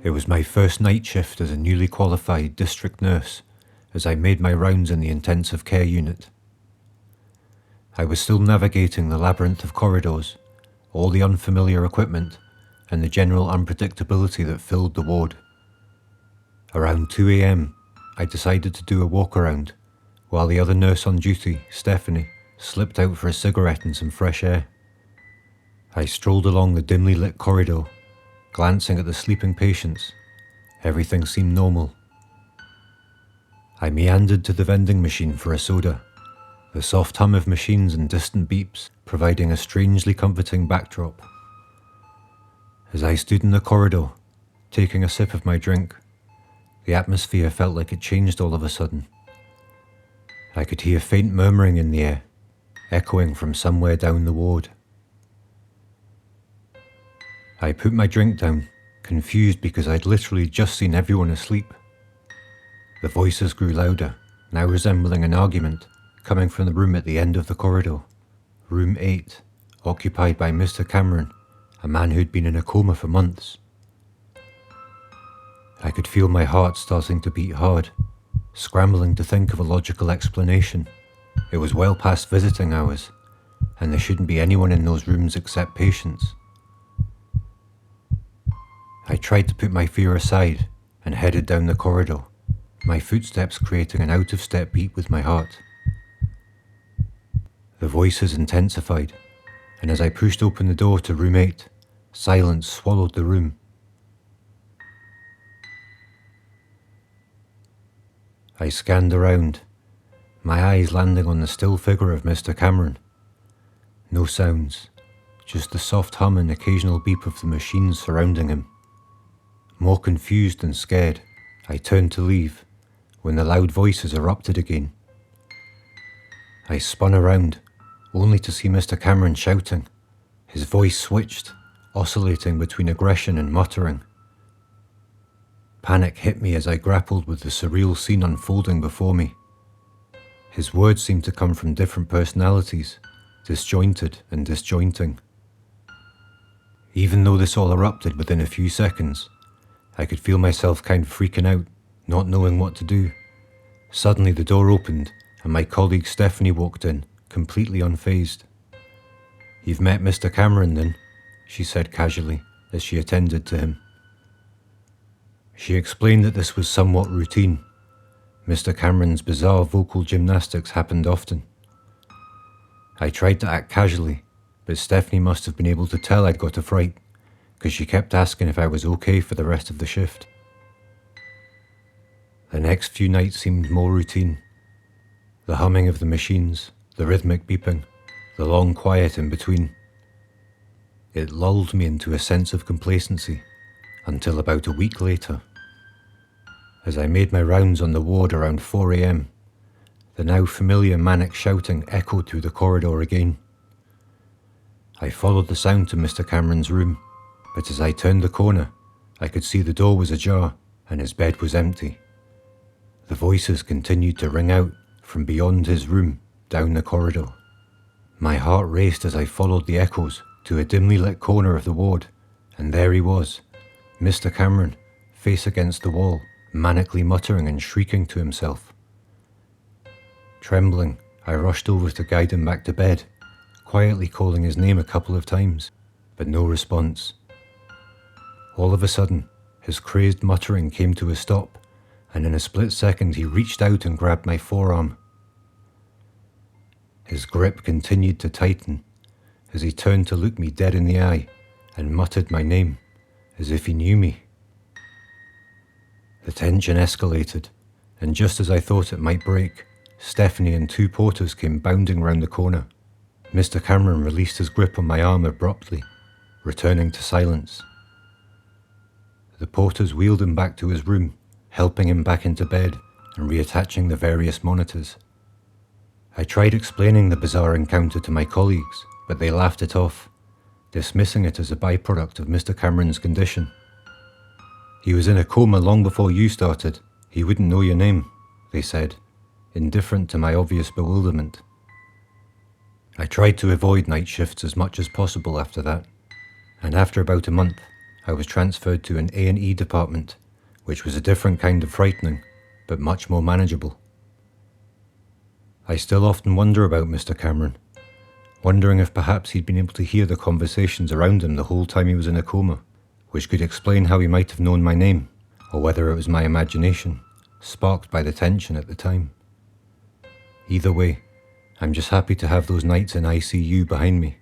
It was my first night shift as a newly qualified district nurse as I made my rounds in the intensive care unit. I was still navigating the labyrinth of corridors, all the unfamiliar equipment, and the general unpredictability that filled the ward. Around 2 a.m, I decided to do a walk around, while the other nurse on duty, Stephanie, slipped out for a cigarette and some fresh air. I strolled along the dimly lit corridor, glancing at the sleeping patients. Everything seemed normal. I meandered to the vending machine for a soda, the soft hum of machines and distant beeps providing a strangely comforting backdrop. As I stood in the corridor, taking a sip of my drink, the atmosphere felt like it changed all of a sudden. I could hear faint murmuring in the air, echoing from somewhere down the ward. I put my drink down, confused because I'd literally just seen everyone asleep. The voices grew louder, now resembling an argument, coming from the room at the end of the corridor. Room 8, occupied by Mr. Cameron, a man who'd been in a coma for months. I could feel my heart starting to beat hard, scrambling to think of a logical explanation. It was well past visiting hours, and there shouldn't be anyone in those rooms except patients. I tried to put my fear aside and headed down the corridor, my footsteps creating an out-of-step beat with my heart. The voices intensified, and as I pushed open the door to room 8, silence swallowed the room. I scanned around, my eyes landing on the still figure of Mr. Cameron. No sounds, just the soft hum and occasional beep of the machines surrounding him. More confused than scared, I turned to leave when the loud voices erupted again. I spun around, only to see Mr. Cameron shouting. His voice switched, oscillating between aggression and muttering. Panic hit me as I grappled with the surreal scene unfolding before me. His words seemed to come from different personalities, disjointed and disjointing. Even though this all erupted within a few seconds, I could feel myself kind of freaking out, not knowing what to do. Suddenly the door opened and my colleague Stephanie walked in, completely unfazed. "You've met Mr. Cameron then?" she said casually as she attended to him. She explained that this was somewhat routine. Mr. Cameron's bizarre vocal gymnastics happened often. I tried to act casually, but Stephanie must have been able to tell I'd got a fright, because she kept asking if I was okay for the rest of the shift. The next few nights seemed more routine. The humming of the machines, the rhythmic beeping, the long quiet in between. It lulled me into a sense of complacency, until about a week later. As I made my rounds on the ward around 4 a.m, the now familiar manic shouting echoed through the corridor again. I followed the sound to Mr. Cameron's room, but as I turned the corner, I could see the door was ajar and his bed was empty. The voices continued to ring out from beyond his room down the corridor. My heart raced as I followed the echoes to a dimly lit corner of the ward, and there he was, Mr. Cameron, face against the wall, manically muttering and shrieking to himself. Trembling, I rushed over to guide him back to bed, quietly calling his name a couple of times, but no response. All of a sudden, his crazed muttering came to a stop, and in a split second he reached out and grabbed my forearm. His grip continued to tighten as he turned to look me dead in the eye and muttered my name, as if he knew me. The tension escalated, and just as I thought it might break, Stephanie and 2 porters came bounding round the corner. Mr. Cameron released his grip on my arm abruptly, returning to silence. The porters wheeled him back to his room, helping him back into bed and reattaching the various monitors. I tried explaining the bizarre encounter to my colleagues, but they laughed it off, dismissing it as a byproduct of Mr. Cameron's condition. "He was in a coma long before you started. He wouldn't know your name," they said, indifferent to my obvious bewilderment. I tried to avoid night shifts as much as possible after that, and after about a month, I was transferred to an A&E department, which was a different kind of frightening, but much more manageable. I still often wonder about Mr. Cameron, wondering if perhaps he'd been able to hear the conversations around him the whole time he was in a coma, which could explain how he might have known my name, or whether it was my imagination, sparked by the tension at the time. Either way, I'm just happy to have those nights in ICU behind me,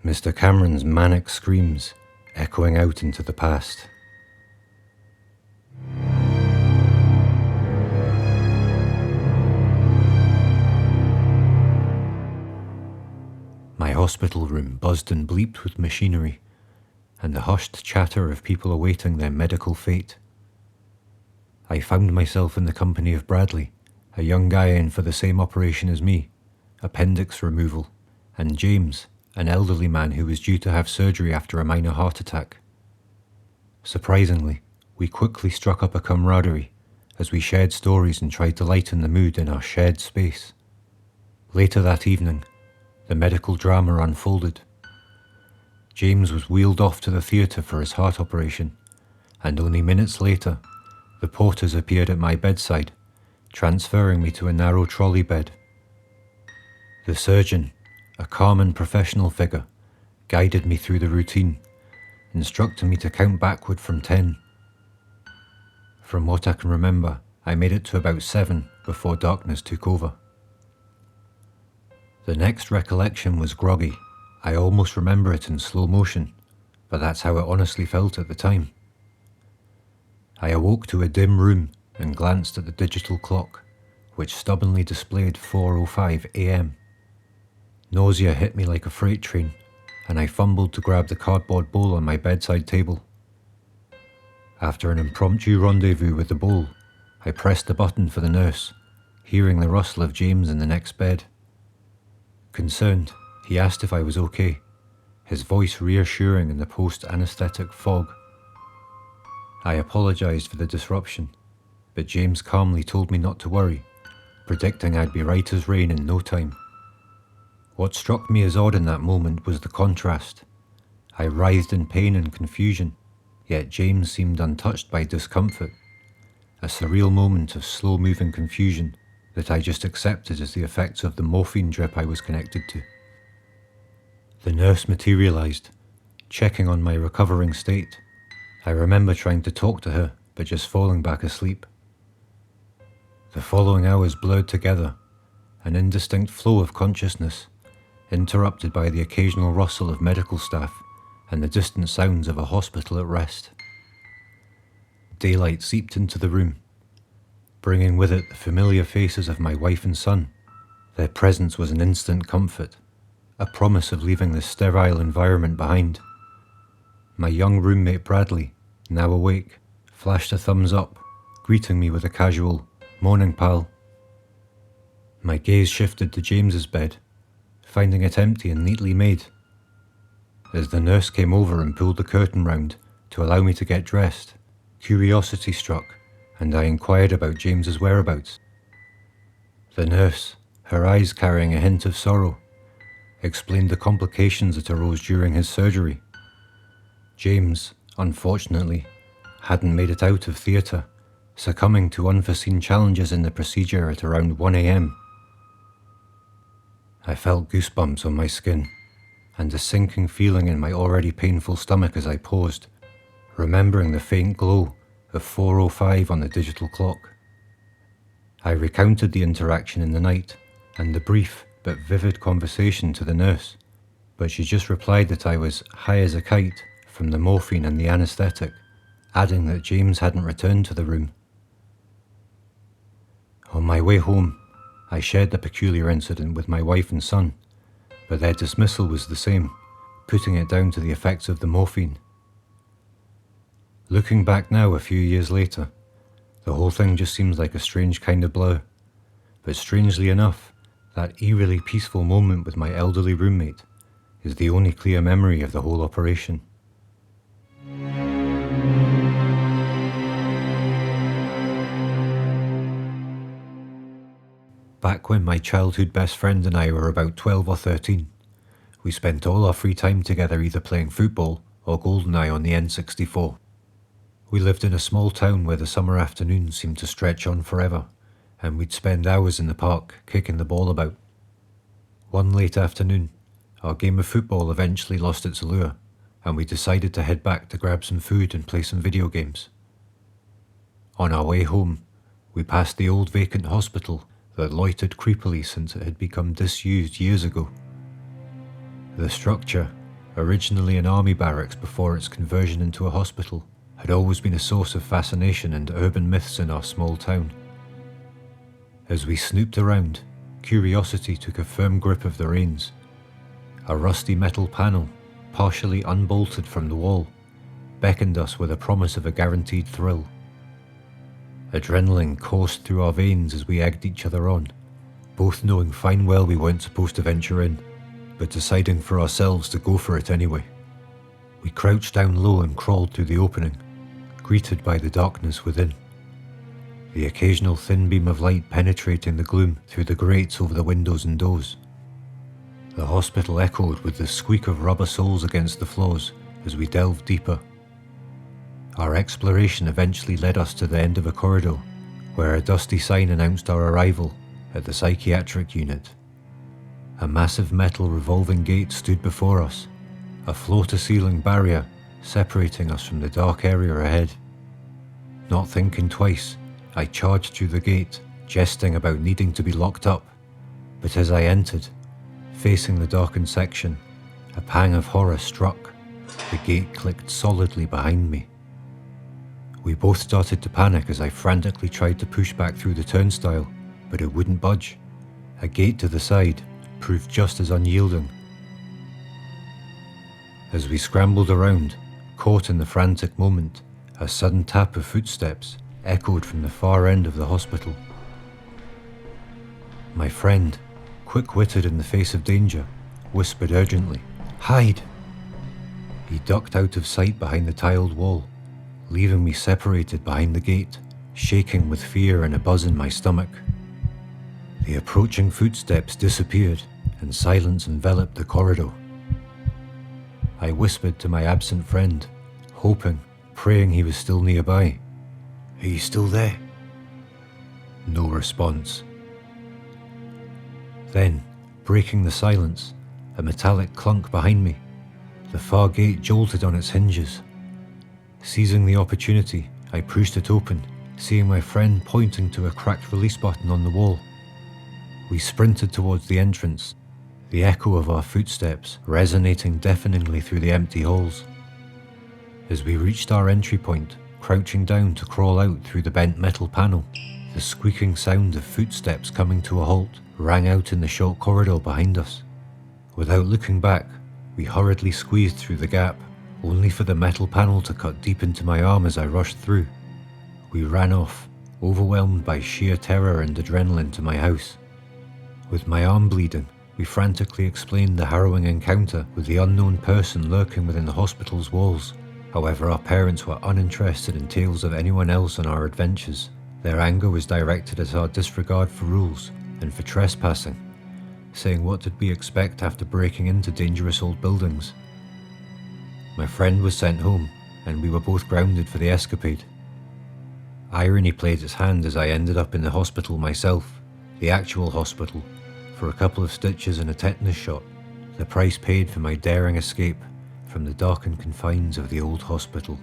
Mr. Cameron's manic screams echoing out into the past. My hospital room buzzed and bleeped with machinery, and the hushed chatter of people awaiting their medical fate. I found myself in the company of Bradley, a young guy in for the same operation as me, appendix removal, and James, an elderly man who was due to have surgery after a minor heart attack. Surprisingly, we quickly struck up a camaraderie as we shared stories and tried to lighten the mood in our shared space. Later that evening, the medical drama unfolded. James was wheeled off to the theatre for his heart operation, and only minutes later, the porters appeared at my bedside, transferring me to a narrow trolley bed. The surgeon, a calm and professional figure, guided me through the routine, instructing me to count backward from 10. From what I can remember, I made it to about 7 before darkness took over. The next recollection was groggy. I almost remember it in slow motion, but that's how it honestly felt at the time. I awoke to a dim room and glanced at the digital clock, which stubbornly displayed 4:05 a.m. Nausea hit me like a freight train, and I fumbled to grab the cardboard bowl on my bedside table. After an impromptu rendezvous with the bowl, I pressed the button for the nurse, hearing the rustle of James in the next bed. Concerned, he asked if I was okay, his voice reassuring in the post-anesthetic fog. I apologized for the disruption, but James calmly told me not to worry, predicting I'd be right as rain in no time. What struck me as odd in that moment was the contrast. I writhed in pain and confusion, yet James seemed untouched by discomfort, a surreal moment of slow-moving confusion that I just accepted as the effects of the morphine drip I was connected to. The nurse materialized, checking on my recovering state. I remember trying to talk to her, but just falling back asleep. The following hours blurred together, an indistinct flow of consciousness, interrupted by the occasional rustle of medical staff and the distant sounds of a hospital at rest. Daylight seeped into the room, bringing with it the familiar faces of my wife and son. Their presence was an instant comfort, a promise of leaving this sterile environment behind. My young roommate Bradley, now awake, flashed a thumbs up, greeting me with a casual, "Morning, pal." My gaze shifted to James's bed, finding it empty and neatly made. As the nurse came over and pulled the curtain round to allow me to get dressed, curiosity struck, and I inquired about James's whereabouts. The nurse, her eyes carrying a hint of sorrow, explained the complications that arose during his surgery. James, unfortunately, hadn't made it out of theatre, succumbing to unforeseen challenges in the procedure at around 1 a.m. I felt goosebumps on my skin, and a sinking feeling in my already painful stomach as I paused, remembering the faint glow of 4:05 on the digital clock. I recounted the interaction in the night and the brief but vivid conversation to the nurse, but she just replied that I was high as a kite from the morphine and the anaesthetic, adding that James hadn't returned to the room. On my way home, I shared the peculiar incident with my wife and son, but their dismissal was the same, putting it down to the effects of the morphine. Looking back now a few years later, the whole thing just seems like a strange kind of blur, but strangely enough, that eerily peaceful moment with my elderly roommate is the only clear memory of the whole operation. Back when my childhood best friend and I were about 12 or 13, we spent all our free time together either playing football or Goldeneye on the N64. We lived in a small town where the summer afternoons seemed to stretch on forever, and we'd spend hours in the park kicking the ball about. One late afternoon, our game of football eventually lost its allure, and we decided to head back to grab some food and play some video games. On our way home, we passed the old vacant hospital that loitered creepily since it had become disused years ago. The structure, originally an army barracks before its conversion into a hospital, had always been a source of fascination and urban myths in our small town. As we snooped around, curiosity took a firm grip of the reins. A rusty metal panel, partially unbolted from the wall, beckoned us with a promise of a guaranteed thrill. Adrenaline coursed through our veins as we egged each other on, both knowing fine well we weren't supposed to venture in, but deciding for ourselves to go for it anyway. We crouched down low and crawled through the opening, greeted by the darkness within, the occasional thin beam of light penetrating the gloom through the grates over the windows and doors. The hospital echoed with the squeak of rubber soles against the floors as we delved deeper. Our exploration eventually led us to the end of a corridor, where a dusty sign announced our arrival at the psychiatric unit. A massive metal revolving gate stood before us, a floor-to-ceiling barrier separating us from the dark area ahead. Not thinking twice, I charged through the gate, jesting about needing to be locked up, but as I entered, facing the darkened section, a pang of horror struck. The gate clicked solidly behind me. We both started to panic as I frantically tried to push back through the turnstile, but it wouldn't budge. A gate to the side proved just as unyielding. As we scrambled around, caught in the frantic moment, a sudden tap of footsteps echoed from the far end of the hospital. My friend, quick-witted in the face of danger, whispered urgently, "Hide!" He ducked out of sight behind the tiled wall, leaving me separated behind the gate, shaking with fear and a buzz in my stomach. The approaching footsteps disappeared, and silence enveloped the corridor. I whispered to my absent friend, hoping, praying he was still nearby. "Are you still there?" No response. Then, breaking the silence, a metallic clunk behind me. The far gate jolted on its hinges. Seizing the opportunity, I pushed it open, seeing my friend pointing to a cracked release button on the wall. We sprinted towards the entrance, the echo of our footsteps resonating deafeningly through the empty halls. As we reached our entry point, crouching down to crawl out through the bent metal panel, the squeaking sound of footsteps coming to a halt rang out in the short corridor behind us. Without looking back, we hurriedly squeezed through the gap, only for the metal panel to cut deep into my arm as I rushed through. We ran off, overwhelmed by sheer terror and adrenaline, to my house. With my arm bleeding, we frantically explained the harrowing encounter with the unknown person lurking within the hospital's walls. However, our parents were uninterested in tales of anyone else on our adventures. Their anger was directed at our disregard for rules and for trespassing, saying what did we expect after breaking into dangerous old buildings. My friend was sent home, and we were both grounded for the escapade. Irony played its hand as I ended up in the hospital myself, the actual hospital, for a couple of stitches and a tetanus shot, the price paid for my daring escape from the darkened confines of the old hospital.